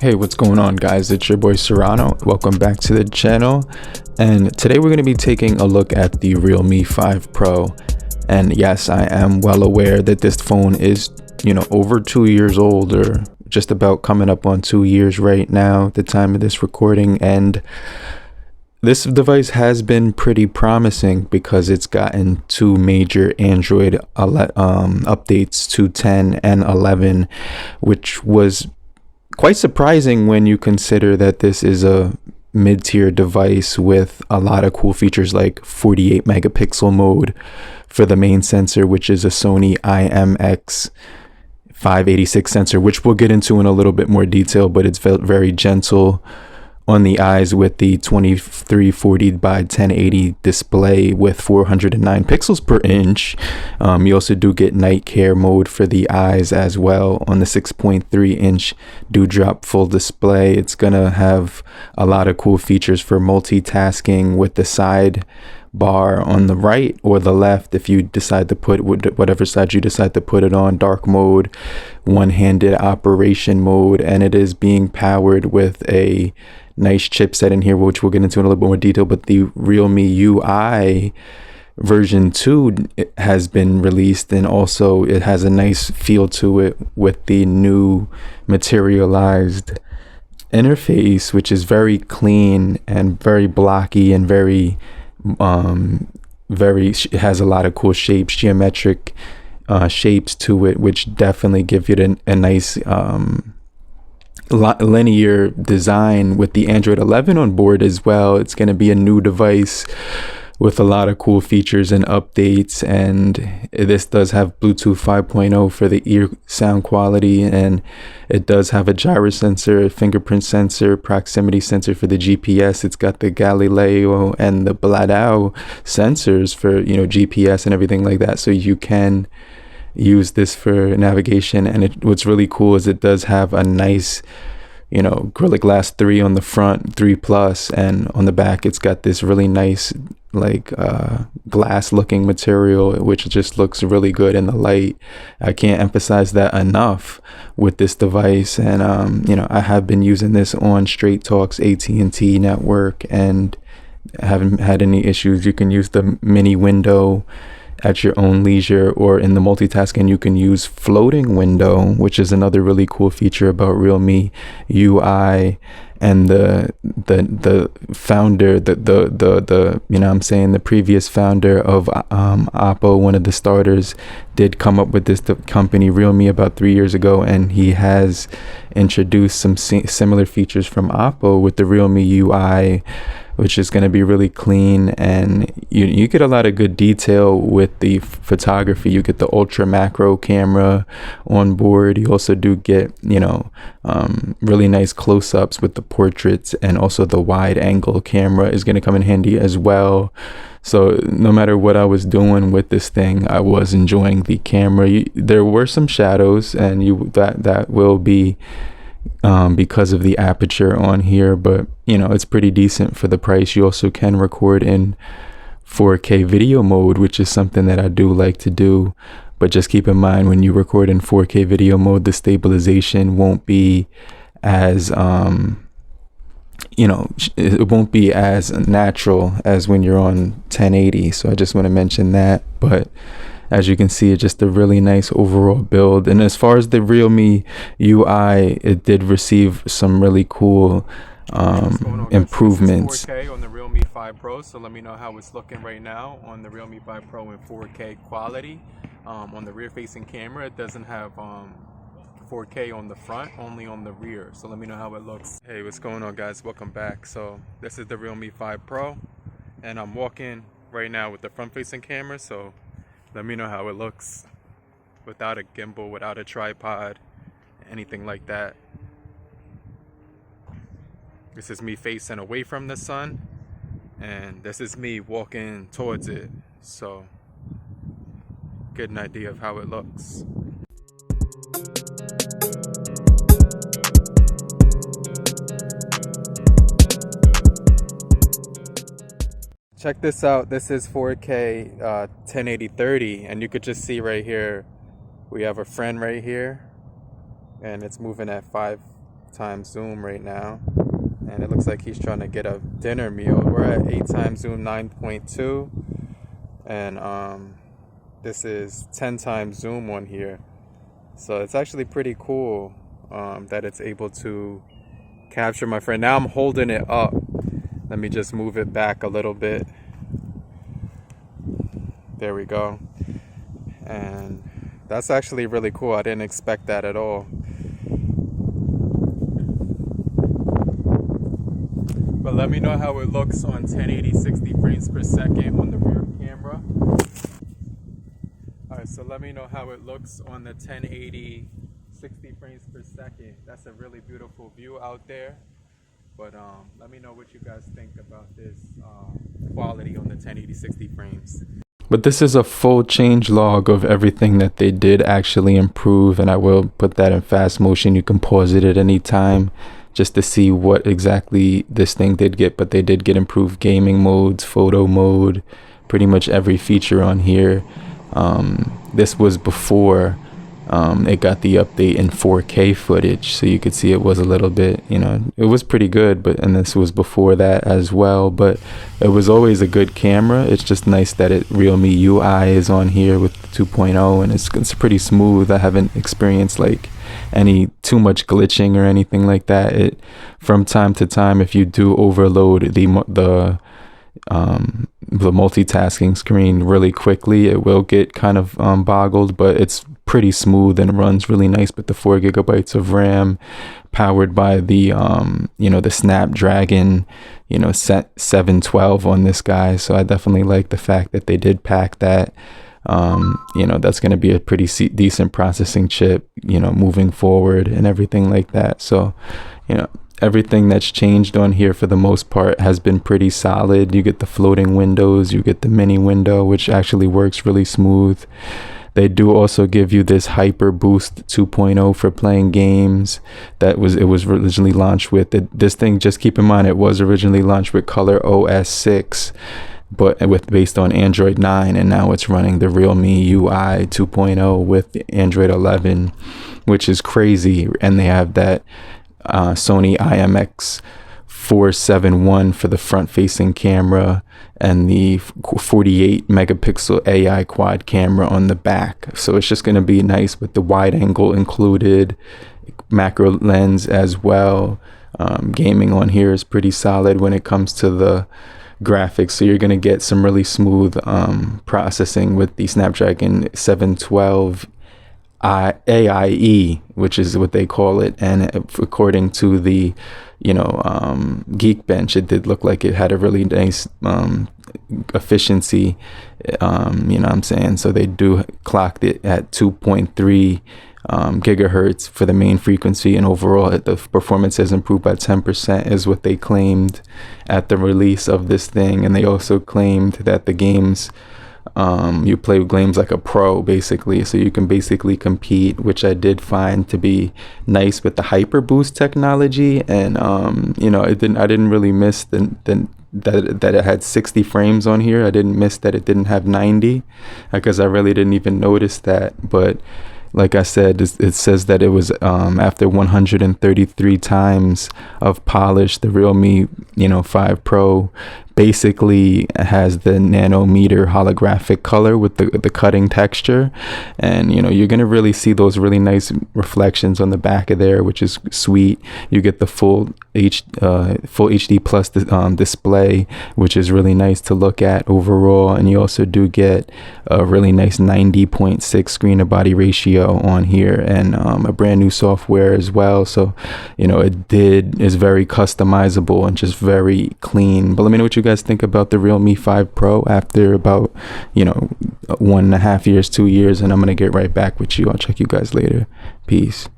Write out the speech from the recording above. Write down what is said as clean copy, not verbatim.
Hey, what's going on, guys? It's your boy Serrano. Welcome back to the channel, and today we're going to be taking a look at the Realme 5 Pro. And yes, I am well aware that this phone is over 2 years old, or just about coming up on 2 years right now at the time of this recording. And this device has been pretty promising because it's gotten two major Android updates to 10 and 11, which was quite surprising when you consider that this is a mid-tier device with a lot of cool features like 48 megapixel mode for the main sensor, which is a Sony IMX 586 sensor, which we'll get into in a little bit more detail, but it's very gentle on the eyes with the 2340 by 1080 display with 409 pixels per inch. You also do get night care mode for the eyes as well on the 6.3 inch dewdrop full display. It's gonna have a lot of cool features for multitasking with the side bar on the right or the left if you decide to put whatever side you decide to put it on, dark mode, one-handed operation mode, and it is being powered with a nice chipset in here, which we'll get into in a little bit more detail. But the Realme Ui version 2 has been released, and also it has a nice feel to it with the new materialized interface, which is very clean and very blocky and very it has a lot of cool shapes, geometric shapes to it, which definitely give you a nice linear design with the Android 11 on board as well. It's going to be a new device with a lot of cool features and updates, and this does have Bluetooth 5.0 for the ear sound quality, and it does have a gyro sensor, a fingerprint sensor, proximity sensor for the GPS. It's got the Galileo and the Bladao sensors for GPS and everything like that, so you can use this for navigation. And what's really cool is it does have a nice Gorilla Glass 3 on the front, 3 plus, and on the back it's got this really nice glass looking material, which just looks really good in the light. I can't emphasize that enough with this device. And I have been using this on Straight Talk's AT&T network and haven't had any issues. You can use the mini window at your own leisure, or in the multitasking you can use floating window, which is another really cool feature about Realme UI. And the founder, the previous founder of Oppo, one of the starters, did come up with this company Realme about 3 years ago, and he has introduced some similar features from Oppo with the Realme UI, which is going to be really clean, and you get a lot of good detail with the photography. You get the ultra macro camera on board. You also do get really nice close-ups with the portraits, and also the wide angle camera is going to come in handy as well. So no matter what I was doing with this thing, I was enjoying the camera. There were some shadows, and that will be because of the aperture on here, but it's pretty decent for the price. You also can record in 4K video mode, which is something that I do like to do, but just keep in mind, when you record in 4K video mode, the stabilization won't be as it won't be as natural as when you're on 1080. So I just want to mention that. But as you can see, it's just a really nice overall build. And as far as the Realme UI, it did receive some really cool improvements. 4K on the Realme 5 Pro, so let me know how it's looking right now on the Realme 5 Pro in 4K quality. On the rear-facing camera, it doesn't have 4K on the front, only on the rear. So let me know how it looks. Hey, what's going on, guys? Welcome back. So this is the Realme 5 Pro, and I'm walking right now with the front-facing camera. So let me know how it looks without a gimbal, without a tripod, anything like that. This is me facing away from the sun, and this is me walking towards it. So get an idea of how it looks. Check this out. This is 4K 1080/30, and you could just see right here we have a friend right here, and it's moving at times zoom right now, and it looks like he's trying to get a dinner meal. We're at 8 times zoom 9.2, and this is 10 times zoom on here. So it's actually pretty cool that it's able to capture my friend. Now I'm holding it up. Let me just move it back a little bit. There we go. And that's actually really cool. I didn't expect that at all. But let me know how it looks on 1080 60 frames per second on the rear camera. Alright, so let me know how it looks on the 1080 60 frames per second. That's a really beautiful view out there. But let me know what you guys think about this quality on the 1080 60 frames. But this is a full change log of everything that they did actually improve, and I will put that in fast motion. You can pause it at any time just to see what exactly this thing did get. But they did get improved gaming modes, photo mode, pretty much every feature on here. This was before it got the update in 4K footage, so you could see it was a little bit, it was pretty good, and this was before that as well. But it was always a good camera. It's just nice that Realme Ui is on here with 2.0, and it's pretty smooth. I haven't experienced like any too much glitching or anything like that. It from time to time, if you do overload the multitasking screen really quickly, it will get kind of boggled, but it's pretty smooth and runs really nice with the 4 gigabytes of RAM, powered by the the Snapdragon 712 on this guy. So I definitely like the fact that they did pack that. That's going to be a pretty decent processing chip, moving forward and everything like that. So everything that's changed on here for the most part has been pretty solid. You get the floating windows, you get the mini window, which actually works really smooth. They do also give you this Hyper Boost 2.0 for playing games. It was originally launched with this thing. Just keep in mind, it was originally launched with Color OS 6, but based on Android 9, and now it's running the Realme UI 2.0 with Android 11, which is crazy. And they have that Sony IMX 471 for the front-facing camera, and the 48 megapixel AI quad camera on the back. So it's just going to be nice with the wide angle included, macro lens as well. Gaming on here is pretty solid when it comes to the graphics, so you're going to get some really smooth processing with the Snapdragon 712 AIE, which is what they call it. And according to the Geekbench, it did look like it had a really nice efficiency, what I'm saying. So they do clocked it at 2.3 gigahertz for the main frequency, and overall the performance has improved by 10%, is what they claimed at the release of this thing. And they also claimed that the games, you play games like a pro, basically, so you can basically compete, which I did find to be nice with the Hyper Boost technology. And I didn't really miss that it had 60 frames on here. I didn't miss that it didn't have 90, because I really didn't even notice that. But like I said, it says that it was after 133 times of polish, the Realme 5 Pro basically has the nanometer holographic color with the cutting texture. And you're gonna really see those really nice reflections on the back of there, which is sweet. You get the full HD plus display, which is really nice to look at overall. And you also do get a really nice 90.6 screen to body ratio on here, and a brand new software as well. So it is very customizable and just very clean. But let me know what you guys think about the Realme 5 Pro after about 1.5 years, 2 years, and I'm gonna get right back with you. I'll check you guys later. Peace.